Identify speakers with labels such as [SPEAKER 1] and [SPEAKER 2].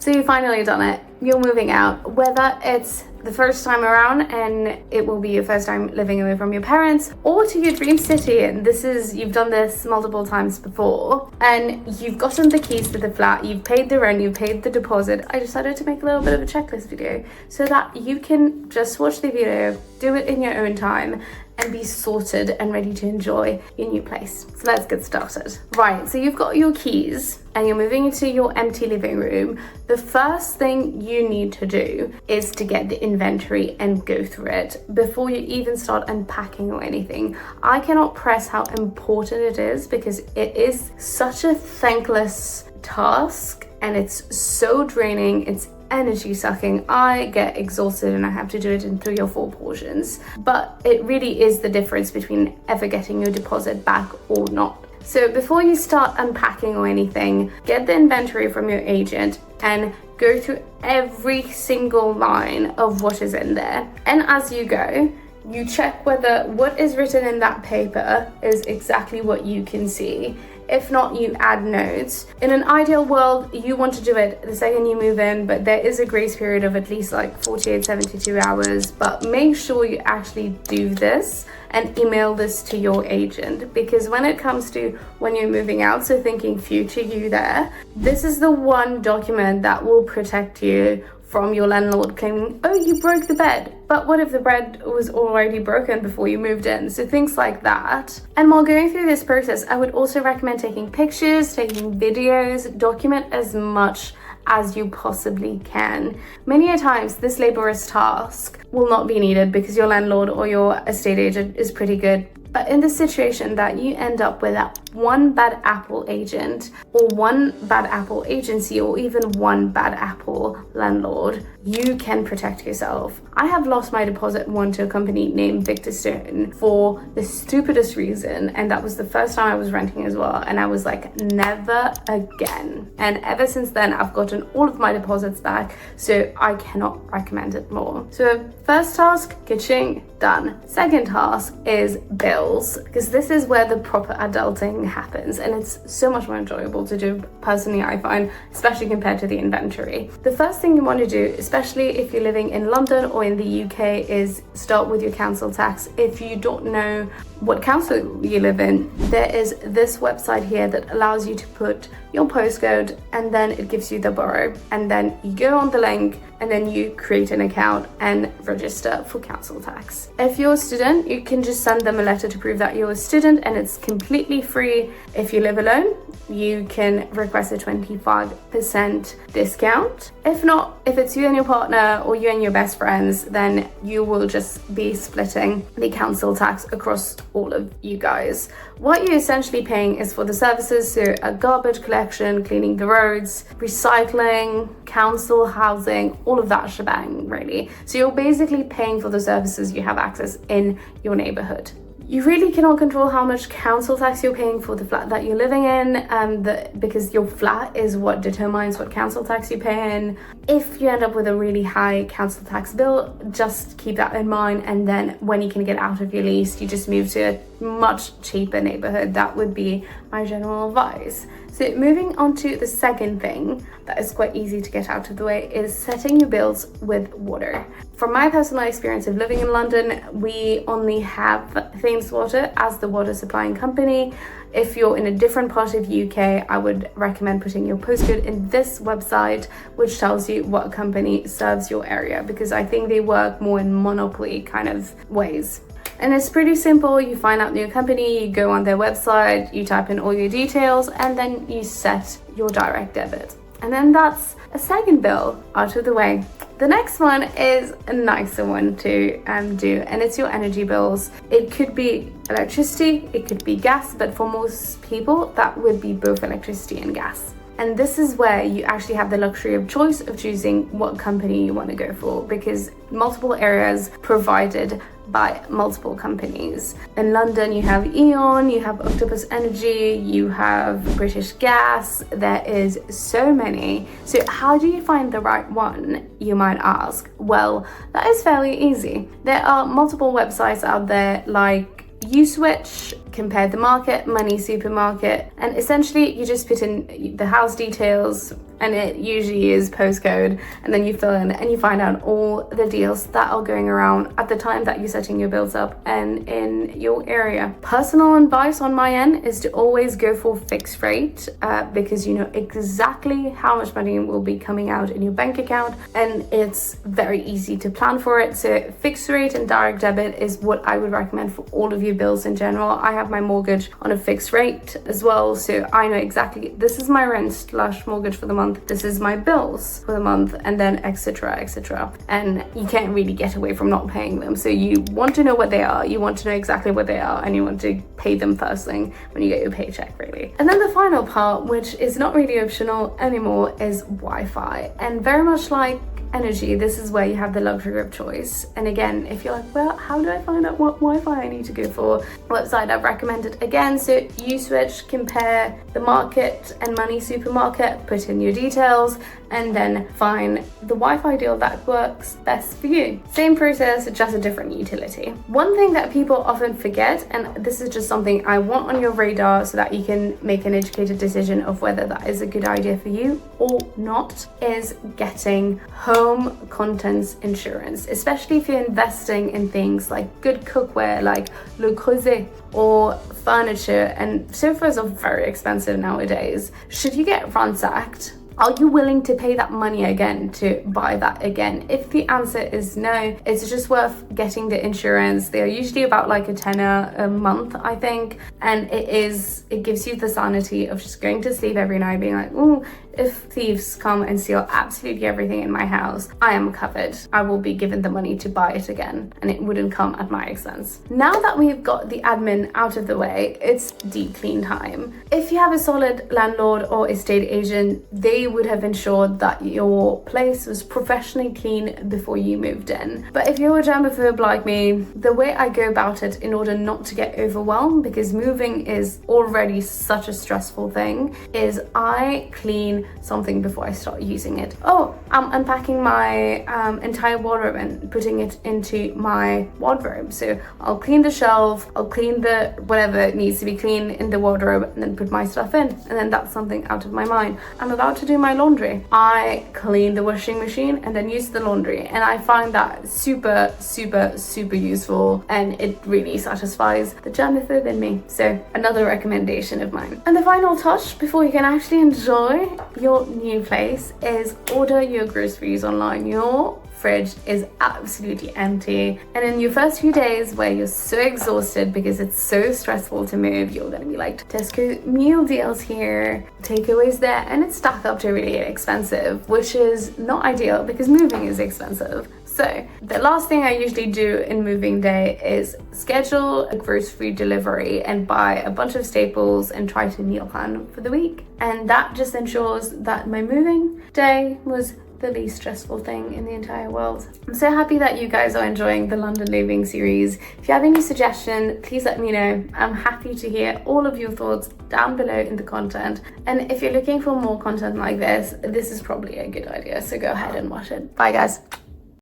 [SPEAKER 1] So you've finally done it. You're moving out, whether it's the first time around and it will be your first time living away from your parents, or to your dream city, and you've done this multiple times before, and you've gotten the keys to the flat, you've paid the rent, you've paid the deposit. I decided to make a little bit of a checklist video so that you can just watch the video, do it in your own time, and be sorted and ready to enjoy your new place. So let's get started. Right, so you've got your keys and you're moving into your empty living room. The first thing you need to do is to get the inventory and go through it before you even start unpacking or anything. I cannot press how important it is, because it is such a thankless task and it's so draining. It's energy sucking. I get exhausted and I have to do it in 3 or 4 portions, but it really is the difference between ever getting your deposit back or not. So before you start unpacking or anything, get the inventory from your agent and go through every single line of what is in there. And as you go, you check whether what is written in that paper is exactly what you can see. If not, you add notes. In an ideal world, you want to do it the second you move in, but there is a grace period of at least like 48, 72 hours. But make sure you actually do this and email this to your agent, because when it comes to when you're moving out, so thinking future you there, this is the one document that will protect you from your landlord claiming, oh, you broke the bed. But what if the bed was already broken before you moved in? So things like that. And while going through this process, I would also recommend taking pictures, taking videos, document as much as you possibly can. Many a times this laborious task will not be needed because your landlord or your estate agent is pretty good. But in the situation that you end up with that one bad apple agent or one bad apple agency or even one bad apple landlord, you can protect yourself. I have lost my deposit once to a company named Victor Stone for the stupidest reason, and that was the first time I was renting as well, and I was like, never again. And ever since then I've gotten all of my deposits back, so I cannot recommend it more. So first task, ka-ching, done. Second task is bills, because this is where the proper adulting happens, and it's so much more enjoyable to do, personally I find, especially compared to the inventory. The first thing you want to do, especially if you're living in London or in the UK, is start with your council tax. If you don't know what council you live in, there is this website here that allows you to put your postcode and then it gives you the borough, and then you go on the link and then you create an account and register for council tax. If you're a student, you can just send them a letter to prove that you're a student, and it's completely free. If you live alone, you can request a 25% discount. If not, if it's you and your partner or you and your best friends, then you will just be splitting the council tax across all of you guys. What you're essentially paying is for the services, so a garbage collection, cleaning the roads, recycling, council housing, all of that shebang really. So you're basically paying for the services you have access in your neighborhood. You really cannot control how much council tax you're paying for the flat that you're living in, because your flat is what determines what council tax you pay in. If you end up with a really high council tax bill, just keep that in mind, and then when you can get out of your lease, you just move to a much cheaper neighborhood. That would be my general advice. So moving on to the second thing that is quite easy to get out of the way is setting your bills with water. From my personal experience of living in London, we only have Thames Water as the water supplying company. If you're in a different part of UK, I would recommend putting your postcode in this website, which tells you what company serves your area, because I think they work more in monopoly kind of ways. And it's pretty simple. You find out your company, you go on their website, you type in all your details, and then you set your direct debit. And then that's a second bill out of the way. The next one is a nicer one to do, and it's your energy bills. It could be electricity, it could be gas, but for most people that would be both electricity and gas. And this is where you actually have the luxury of choice of choosing what company you want to go for, because multiple areas provided by multiple companies. In London, you have Eon, you have Octopus Energy, you have British Gas. There is so many. So how do you find the right one, you might ask? Well, that is fairly easy. There are multiple websites out there like Uswitch, Compare the Market, Money Supermarket, and essentially you just put in the house details, and it usually is postcode, and then you fill in and you find out all the deals that are going around at the time that you're setting your bills up and in your area. Personal advice on my end is to always go for fixed rate, because you know exactly how much money will be coming out in your bank account, and it's very easy to plan for it. So fixed rate and direct debit is what I would recommend for all of your bills in general. I have my mortgage on a fixed rate as well, so I know exactly this is my rent slash mortgage for the month, this is my bills for the month, and then etc. And you can't really get away from not paying them. So you want to know what they are, you want to know exactly what they are, and you want to pay them first thing when you get your paycheck, really. And then the final part, which is not really optional anymore, is Wi-Fi. And very much like energy, this is where you have the luxury of choice. And again, if you're like, well, how do I find out what Wi-Fi I need to go for? Website I've recommended again, so you switch, compare the market and money supermarket, put in your details, and then find the Wi-Fi deal that works best for you. Same process, just a different utility. One thing that people often forget, and this is just something I want on your radar so that you can make an educated decision of whether that is a good idea for you or not, is getting home contents insurance, especially if you're investing in things like good cookware like Le Creuset or furniture, and sofas are very expensive nowadays. Should you get ransacked, are you willing to pay that money again to buy that again? If the answer is no, it's just worth getting the insurance. They are usually about like a tenner a month, I think, and it gives you the sanity of just going to sleep every night being like, oh, if thieves come and steal absolutely everything in my house, I am covered. I will be given the money to buy it again, and it wouldn't come at my expense. Now that we've got the admin out of the way, it's deep clean time. If you have a solid landlord or estate agent, they would have ensured that your place was professionally clean before you moved in. But if you're a germaphobe like me, the way I go about it in order not to get overwhelmed, because moving is already such a stressful thing, is I clean something before I start using it. Oh, I'm unpacking my entire wardrobe and putting it into my wardrobe. So I'll clean the shelf, I'll clean the whatever needs to be cleaned in the wardrobe, and then put my stuff in, and then that's something out of my mind. I'm about to do my laundry. I clean the washing machine and then use the laundry, and I find that super useful, and it really satisfies the germaphobe in me. So another recommendation of mine. And the final touch before you can actually enjoy your new place is order your groceries online. Your fridge is absolutely empty, and in your first few days where you're so exhausted because it's so stressful to move, you're gonna be like, Tesco meal deals here, takeaways there, and it's stacked up to really expensive, which is not ideal because moving is expensive. So the last thing I usually do in moving day is schedule a grocery delivery and buy a bunch of staples and try to meal plan for the week. And that just ensures that my moving day was the least stressful thing in the entire world. I'm so happy that you guys are enjoying the London Living series. If you have any suggestion, please let me know. I'm happy to hear all of your thoughts down below in the content. And if you're looking for more content like this is probably a good idea. So go ahead and watch it. Bye guys.